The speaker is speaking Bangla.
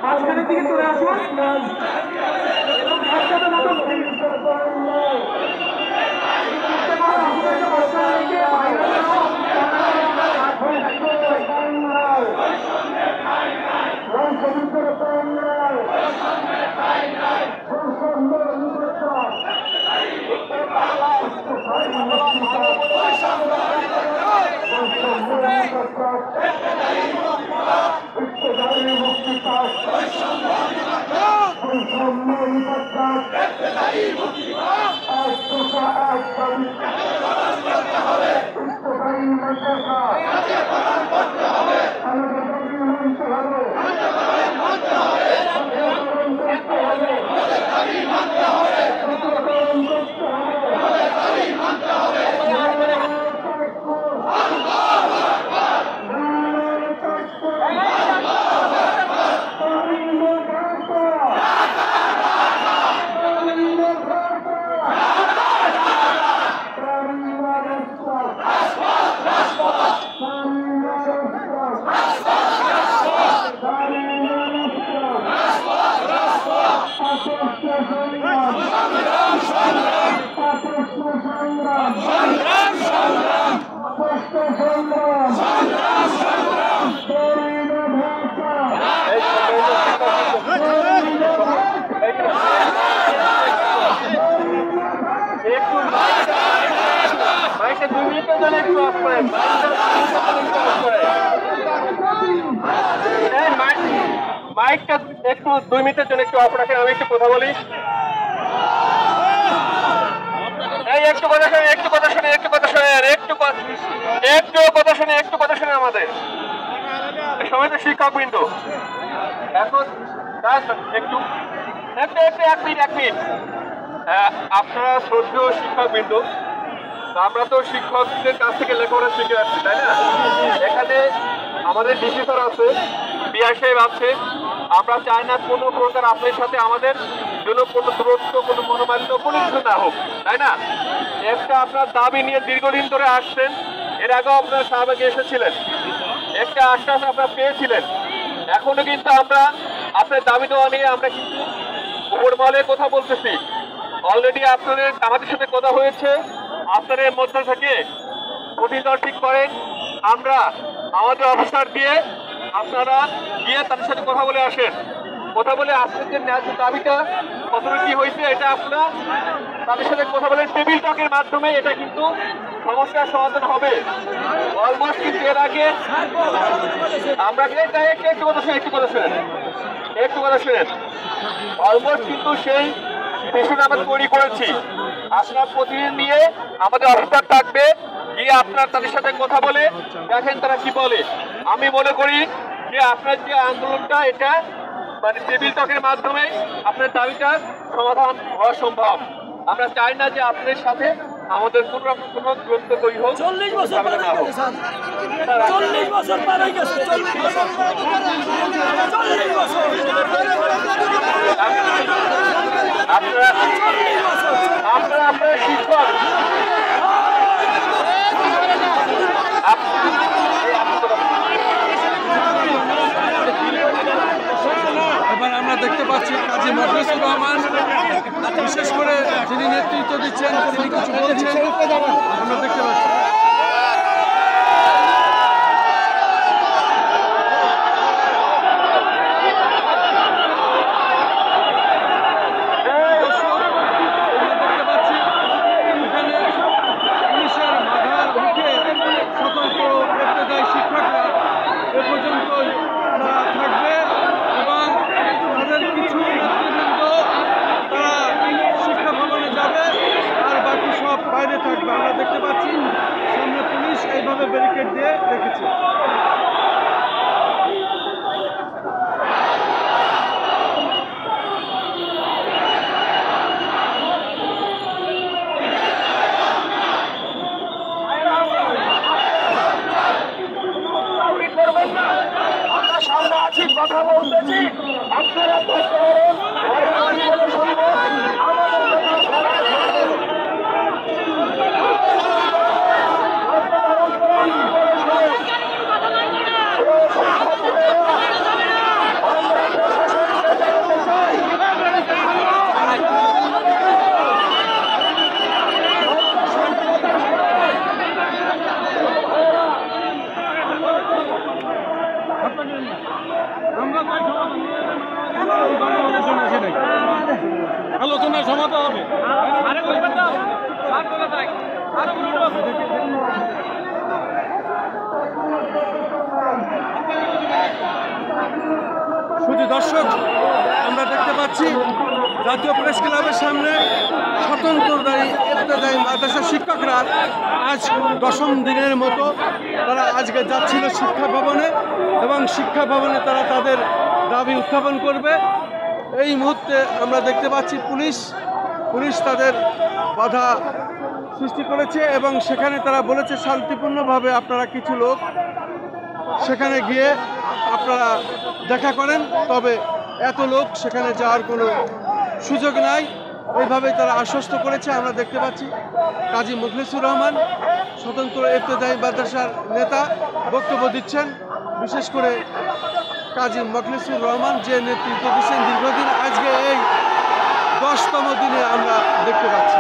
মাঝখানের দিকে চলে আসুন এবং একসাথে মতো মাইকটা একটু 2 মিনিটের জন্য একটু অফ রাখেন। আমি একটু কথা বলি। একটু কথা শুনে আমাদের সময় তো শিক্ষক বিন্দু এখন একটু এক মিনিট আপনারা শ্রদ্ধেয় শিক্ষক বিন্দু, আমরা তো শিক্ষকদের কাছ থেকে লেখাপড়া শিখে আসছি, তাই না? এখানে আমাদের ডিসি স্যার আছে, বিআর সাহেব আছে। আমরা চাই না কোনো প্রকার আপনার সাথে আমাদের জন্য কোনো দূরত্ব, কোনো মনোমালিন্য, কোনো কিছু না হোক, তাই না? একটা আপনার দাবি নিয়ে দীর্ঘদিন ধরে আসছেন, এর আগেও আপনারা শাহবাগে এসেছিলেন, একটা আশ্বাস আপনারা পেয়েছিলেন। এখনো কিন্তু আমরা আপনার দাবি দেওয়া নিয়ে আমরা কিন্তু উপর মহলে কথা বলতেছি। অলরেডি আপনাদের আমাদের সাথে কথা হয়েছে, আপনাদের মধ্যে থেকে প্রতিদল ঠিক করেন, আমরা আমাদের অফিসার দিয়ে আপনারা গিয়ে তাদের সাথে কথা বলে আসেন। কথা বলে আপনাদের যে ন্যায্য দাবিটা কতটা কি হয়েছে এটা আপনারা তাদের সাথে কথা বলে টেবিল টকের মাধ্যমে এটা কিন্তু সমস্যার সমাধান হবে। অলমোস্ট কিন্তু এর আগে আমরা একটু কথা শুনেন অলমোস্ট কিন্তু সেই সেশন আমরা তৈরি করেছি। আপনার প্রতিদিন নিয়ে আমাদের অফিসার থাকবে, গিয়ে আপনার তাদের সাথে কথা বলে দেখেন তারা কি বলে। আমি মনে করি যে আপনার যে আন্দোলনটা এটা মানে টেবিল টকের মাধ্যমে আপনার দাবিটা সমাধান হওয়া সম্ভব। আমরা চাই না যে আপনাদের সাথে আমাদের কোন রকম কোনো দূরত্ব তৈরি হোক। 40 বছর পার হয়ে গেছে স্যার, 40 বছর পার হয়ে গেছে, 40 বছর আপনারা শিক্ষক এবার আমরা দেখতে পাচ্ছি কাজী মখলেছুর রহমান, বিশেষ করে যিনি নেতৃত্ব দিচ্ছেন তিনি কিছু বলছেন, আমরা দেখতে পাচ্ছি। আমরা দেখতে পাচ্ছি সামনে পুলিশ এইভাবে ব্যারিকেড দিয়ে রেখেছে। আমরা সামনে আছি, কথা বলতেছি, আপনারা আমাদের শুধু দর্শক, আমরা দেখতে পাচ্ছি জাতীয় প্রেস ক্লাবের সামনে স্বতন্ত্রদায়ী ইবতেদায়ী মাদ্রাসা শিক্ষকরা আজ 10ম দিনের মতো তারা আজকে যাচ্ছিল শিক্ষা ভবনে, এবং শিক্ষা ভবনে তারা তাদের দাবি উত্থাপন করবে। এই মুহূর্তে আমরা দেখতে পাচ্ছি পুলিশ তাদের বাধা সৃষ্টি করেছে, এবং সেখানে তারা বলেছে শান্তিপূর্ণভাবে আপনারা কিছু লোক সেখানে গিয়ে আপনারা দেখা করেন, তবে এত লোক সেখানে যাওয়ার কোনো সুযোগ নাই, এইভাবেই তারা আশ্বস্ত করেছে। আমরা দেখতে পাচ্ছি কাজী মুখলিসুর রহমান স্বতন্ত্র ইবতেদায়ী মাদ্রাসার নেতা বক্তব্য দিচ্ছেন। বিশেষ করে কাজী মুখলিসুর রহমান যে নেতৃত্ব দিচ্ছেন দীর্ঘদিন, আজকে এই 10তম দিনে আমরা দেখতে পাচ্ছি।